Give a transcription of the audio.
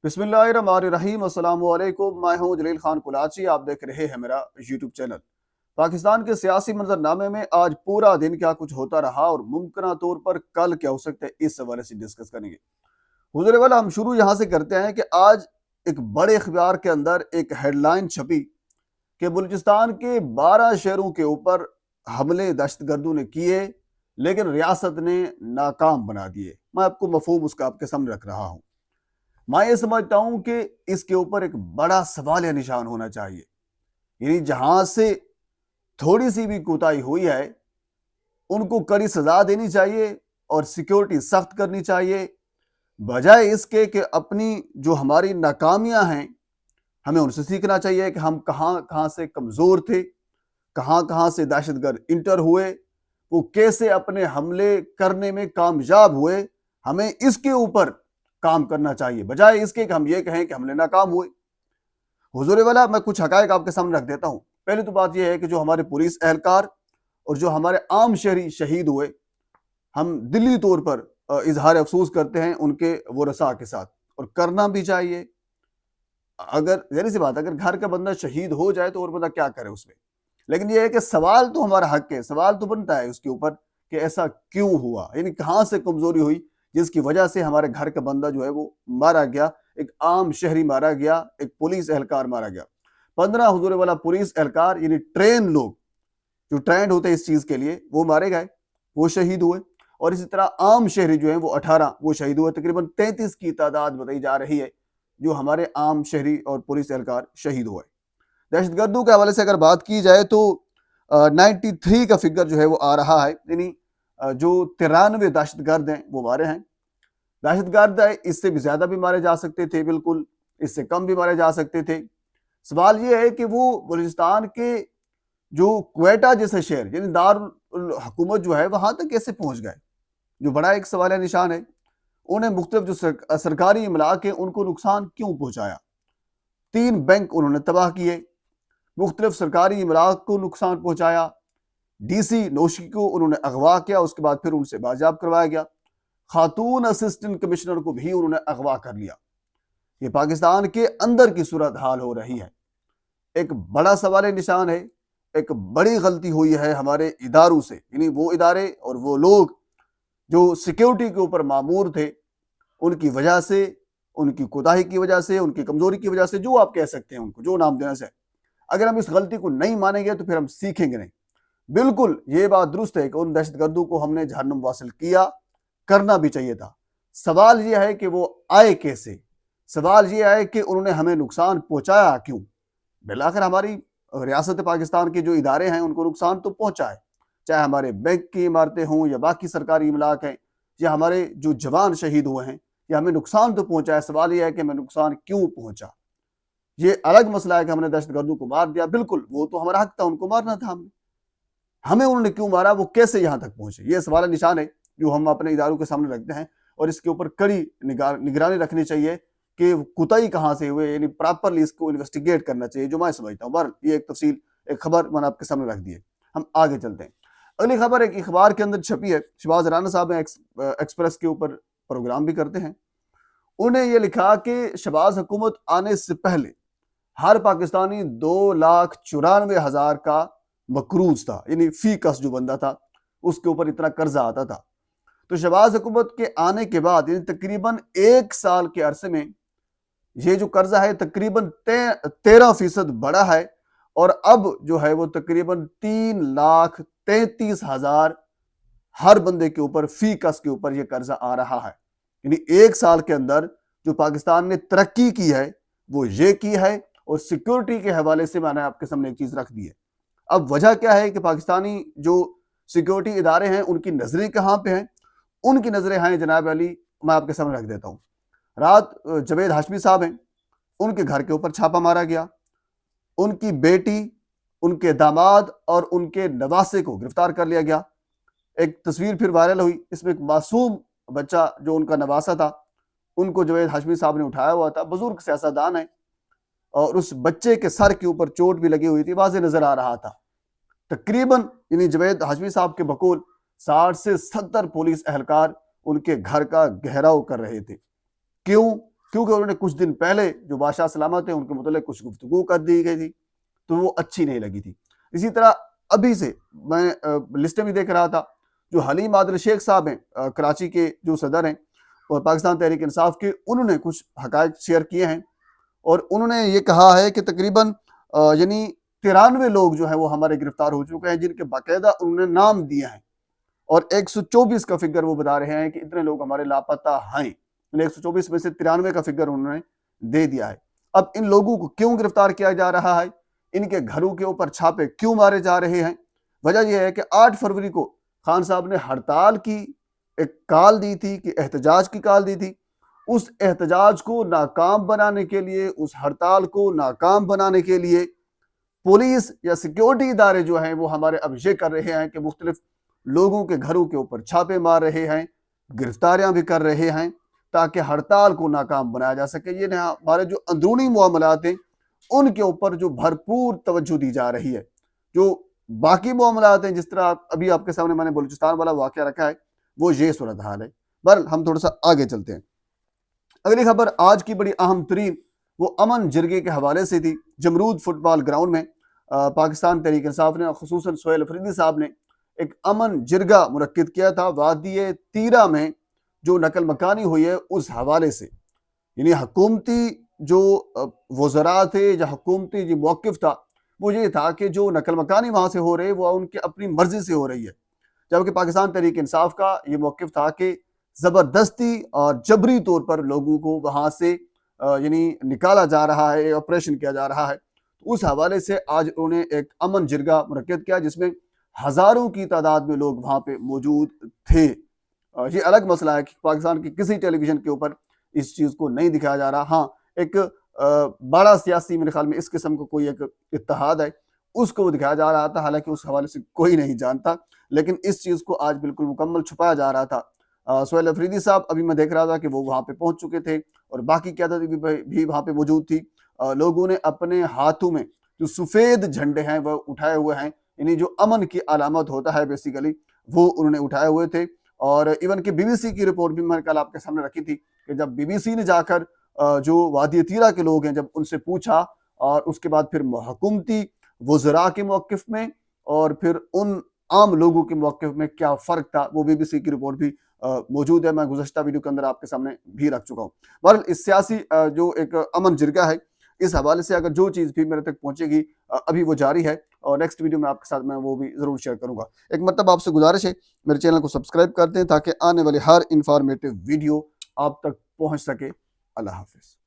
बिस्मिल्लाहिर्रहमानिर्रहीम। अस्सलाम वालेकुम। मैं हूं जलील खान कुलाची। आप देख रहे हैं मेरा यूट्यूब चैनल। पाकिस्तान के सियासी मंजरनामे में आज पूरा दिन क्या कुछ होता रहा और मुमकिन तौर पर कल क्या हो सकता है, इस हवाले से डिस्कस करेंगे। हुजूर वाला, हम शुरू यहाँ से करते हैं कि आज एक बड़े अखबार के अंदर एक हेडलाइन छपी कि बलूचिस्तान के 12 शहरों के ऊपर हमले दहशतगर्दों ने किए, लेकिन रियासत ने नाकाम बना दिए। मैं आपको मफहूम उसका आपके सामने रख रहा हूँ। मैं ये समझता हूं कि इसके ऊपर एक बड़ा सवाल या निशान होना चाहिए। यानी जहां से थोड़ी सी भी कोताही हुई है, उनको कड़ी सजा देनी चाहिए और सिक्योरिटी सख्त करनी चाहिए, बजाय इसके कि अपनी जो हमारी नाकामियां हैं, हमें उनसे सीखना चाहिए कि हम कहां कहां से कमजोर थे, कहां कहां से दहशतगर्द इंटर हुए, वो कैसे अपने हमले करने में कामयाब हुए। हमें इसके ऊपर काम करना चाहिए, बजाय इसके कि हम ये कहें कि हमले नाकाम हुए। हुजूर वाला, मैं कुछ हकायक आपके सामने रख देता हूं। पहली तो बात यह है कि जो हमारे पुलिस एहलकार और जो हमारे आम शहरी शहीद हुए, हम दिली तौर पर इजहार अफसोस करते हैं उनके वरसा के साथ, और करना भी चाहिए। अगर जहरी सी बात, अगर घर का बंदा शहीद हो जाए तो और बंदा क्या करे उसमें। लेकिन यह है कि सवाल तो हमारा हक है, सवाल तो बनता है उसके ऊपर कि ऐसा क्यों हुआ, यानी कहां से कमजोरी हुई जिसकी वजह से हमारे घर का बंदा जो है वो मारा गया, एक आम शहरी मारा गया, एक पुलिस एहलकार मारा गया। 15 हुजूर वाला पुलिस एहलकार यानी ट्रेन लोग जो ट्रेंड होते हैं इस चीज के लिए, वो मारे गए, वो शहीद हुए। और इसी तरह आम शहरी जो है वो 18 वो शहीद हुए। तकरीबन 33 की तादाद बताई जा रही है जो हमारे आम शहरी और पुलिस एहलकार शहीद हुए। दहशतगर्दों के हवाले से अगर बात की जाए तो 93 का फिगर जो है वो आ रहा है, यानी जो 93 दहशतगर्द हैं वो मारे हैं। दहशतगर्द है, इससे भी ज्यादा भी मारे जा सकते थे, बिल्कुल इससे कम भी मारे जा सकते थे। सवाल ये है कि वो बलूचिस्तान के जो क्वेटा जैसे शहर यानी दारुल हुकूमत जो है वहां तक कैसे पहुंच गए, जो बड़ा एक सवाल निशान है। उन्हें मुख्तलिफ जो सरकारी इमलाक है उनको नुकसान क्यों पहुंचाया। 3 बैंक उन्होंने तबाह किए, मुख्तलिफ सरकारी इमलाक को नुकसान पहुंचाया, डीसी नौशी को उन्होंने अगवा किया, उसके बाद फिर उनसे बाजियाब करवाया गया, खातून असिस्टेंट कमिश्नर को भी उन्होंने अगवा कर लिया। ये पाकिस्तान के अंदर की सूरत हाल हो रही है। एक बड़ा सवाल निशान है, एक बड़ी गलती हुई है हमारे इदारों से, यानी वो इदारे और वो लोग जो सिक्योरिटी के ऊपर मामूर थे, उनकी वजह से, उनकी कोताही की वजह से, उनकी कमजोरी की वजह से, जो आप कह सकते हैं उनको जो नाम देना से। अगर हम इस गलती को नहीं मानेंगे तो फिर हम सीखेंगे नहीं। बिल्कुल ये बात दुरुस्त है कि उन दहशतगर्दों को हमने जहन्नुम वासिल किया, करना भी चाहिए था। सवाल यह है कि वो आए कैसे, सवाल यह है कि उन्होंने हमें नुकसान पहुंचाया क्यों। बिलाखिर हमारी रियासत पाकिस्तान के जो इदारे हैं उनको नुकसान तो पहुंचा है, चाहे हमारे बैंक की इमारतें हों या बाकी सरकारी इमलाक हैं, या हमारे जो जवान शहीद हुए हैं, या हमें नुकसान तो पहुंचा है। सवाल यह है कि हमें नुकसान क्यों पहुंचा। ये अलग मसला है कि हमने दहशतगर्दों को मार दिया, बिल्कुल वो तो हमारा हक था, उनको मारना था हमने, हमें उन्होंने क्यों मारा, वो कैसे यहां तक पहुंचे, ये सवाल निशान है जो हम अपने इदारों के सामने रखते हैं। और इसके ऊपर कड़ी निगरानी रखनी चाहिए कि कुताही कहां से हुए, यानी प्रॉपरली इसको इन्वेस्टिगेट करना चाहिए, जो मैं समझता हूँ। बहरहाल ये एक तफसील, एक खबर मैंने आपके सामने रख दी है। हम आगे चलते हैं। अगली खबर एक अखबार के अंदर छपी है। शहबाज राना साहब एक्सप्रेस के ऊपर प्रोग्राम भी करते हैं। उन्हें यह लिखा कि शहबाज हुकूमत आने से पहले हर पाकिस्तानी 2,94,000 का मकरूज था, यानी फी कस जो बंदा था उसके ऊपर इतना कर्जा आता था। तो शहबाज हुकूमत के आने के बाद यानी तकरीबन 1 साल के अरसे में ये जो कर्जा है तकरीबन 13% बढ़ा है, और अब जो है वो तकरीबन 3,33,000 हर बंदे के ऊपर फी कस के ऊपर ये कर्जा आ रहा है। यानी 1 साल के अंदर जो पाकिस्तान ने तरक्की की है वो ये की है। और सिक्योरिटी के हवाले से मैंने आपके सामने एक चीज रख दी है। अब वजह क्या है कि पाकिस्तानी जो सिक्योरिटी इदारे हैं उनकी नजरें कहां पे हैं। उनकी नजरें हैं जनाब अली, मैं आपके सामने रख देता हूं। रात जवेद हाशमी साहब हैं, उनके घर के ऊपर छापा मारा गया, उनकी बेटी, उनके दामाद और उनके नवासे को गिरफ्तार कर लिया गया। एक तस्वीर फिर वायरल हुई, इसमें एक मासूम बच्चा जो उनका नवासा था उनको जवेद हाशमी साहब ने उठाया हुआ था। बुजुर्ग सियासतदान है और उस बच्चे के सर के ऊपर चोट भी लगी हुई थी, वाज़ेह नजर आ रहा था। तकरीबन यानी जवेद हाशमी साहब के बकौल 60 से 70 पुलिस एहलकार उनके घर का घेराव कर रहे थे। क्यों? کیونکہ انہوں نے کچھ دن پہلے جو بادشاہ سلامت ہیں ان کے متعلق کچھ گفتگو کر دی گئی تھی تو وہ اچھی نہیں لگی تھی۔ اسی طرح ابھی سے میں لسٹیں بھی دیکھ رہا تھا، جو حلیم عادل شیخ صاحب ہیں کراچی کے جو صدر ہیں اور پاکستان تحریک انصاف کے، انہوں نے کچھ حقائق شیئر کیے ہیں اور انہوں نے یہ کہا ہے کہ تقریباً یعنی 93 لوگ جو ہیں وہ ہمارے گرفتار ہو چکے ہیں، جن کے باقاعدہ انہوں نے نام دیے ہیں، اور 124 کا فگر وہ بتا رہے ہیں کہ اتنے لوگ ہمارے لاپتہ ہیں، یعنی 124 میں سے 93 کا فگر انہوں نے دے دیا ہے۔ اب ان لوگوں کو کیوں گرفتار کیا جا رہا ہے، ان کے گھروں کے اوپر چھاپے کیوں مارے جا رہے ہیں؟ وجہ یہ ہے کہ 8 فروری کو خان صاحب نے ہڑتال کی ایک کال دی تھی، کہ احتجاج کی کال دی تھی۔ اس احتجاج کو ناکام بنانے کے لیے، اس ہڑتال کو ناکام بنانے کے لیے پولیس یا سیکیورٹی ادارے جو ہیں وہ ہمارے اب یہ کر رہے ہیں کہ مختلف لوگوں کے گھروں کے اوپر چھاپے مار رہے ہیں، گرفتاریاں بھی کر رہے ہیں تاکہ ہڑتال کو ناکام بنایا جا سکے۔ یہ ہمارے جو اندرونی معاملات ہیں ان کے اوپر جو بھرپور توجہ دی جا رہی ہے۔ جو باقی معاملات ہیں، جس طرح ابھی آپ کے سامنے میں نے بلوچستان والا واقعہ رکھا ہے، وہ یہ صورتحال ہے۔ بہرحال ہم تھوڑا سا آگے چلتے ہیں۔ اگلی خبر آج کی بڑی اہم ترین وہ امن جرگے کے حوالے سے تھی۔ جمرود فٹ بال گراؤنڈ میں پاکستان تحریک انصاف نے، خصوصاً سہیل افریدی صاحب نے ایک امن جرگہ منعقد کیا تھا وادی تیرہ میں جو نقل مکانی ہوئی ہے اس حوالے سے، یعنی حکومتی جو وزراء تھے یا حکومتی جو موقف تھا وہ یہ تھا کہ جو نقل مکانی وہاں سے ہو رہی ہے وہ ان کے اپنی مرضی سے ہو رہی ہے، جبکہ پاکستان تحریک انصاف کا یہ موقف تھا کہ زبردستی اور جبری طور پر لوگوں کو وہاں سے یعنی نکالا جا رہا ہے، آپریشن کیا جا رہا ہے۔ اس حوالے سے آج انہوں نے ایک امن جرگہ منعقد کیا جس میں ہزاروں کی تعداد میں لوگ وہاں پہ موجود تھے۔ یہ الگ مسئلہ ہے کہ پاکستان کی کسی ٹیلی ویژن کے اوپر اس چیز کو نہیں دکھایا جا رہا۔ ہاں، ایک بڑا سیاسی میرے خیال میں اس قسم کا کوئی ایک اتحاد ہے، اس کو وہ دکھایا جا رہا تھا، حالانکہ اس حوالے سے کوئی نہیں جانتا، لیکن اس چیز کو آج بالکل مکمل چھپایا جا رہا تھا۔ سہیل افریدی صاحب ابھی میں دیکھ رہا تھا کہ وہ وہاں پہ پہنچ چکے تھے اور باقی قیادت بھی وہاں پہ موجود تھی۔ لوگوں نے اپنے ہاتھوں میں جو سفید جھنڈے ہیں وہ اٹھائے ہوئے ہیں، یعنی جو امن کی علامت ہوتا ہے بیسیکلی وہ انہوں نے اٹھائے ہوئے تھے۔ اور ایون کہ بی بی سی کی رپورٹ بھی میں کل آپ کے سامنے رکھی تھی کہ جب بی بی سی نے جا کر جو وادی تیرہ کے لوگ ہیں جب ان سے پوچھا، اور اس کے بعد پھر حکومتی وزراء کے موقف میں اور پھر ان عام لوگوں کے موقف میں کیا فرق تھا، وہ بی بی سی کی رپورٹ بھی موجود ہے، میں گزشتہ ویڈیو کے اندر آپ کے سامنے بھی رکھ چکا ہوں۔ بہرحال اس سیاسی جو ایک امن جرگہ ہے، اس حوالے سے اگر جو چیز بھی میرے تک پہنچے گی ابھی وہ جاری ہے، اور نیکسٹ ویڈیو میں آپ کے ساتھ میں وہ بھی ضرور شیئر کروں گا۔ ایک مرتبہ آپ سے گزارش ہے میرے چینل کو سبسکرائب کر دیں تاکہ آنے والی ہر انفارمیٹیو ویڈیو آپ تک پہنچ سکے۔ اللہ حافظ۔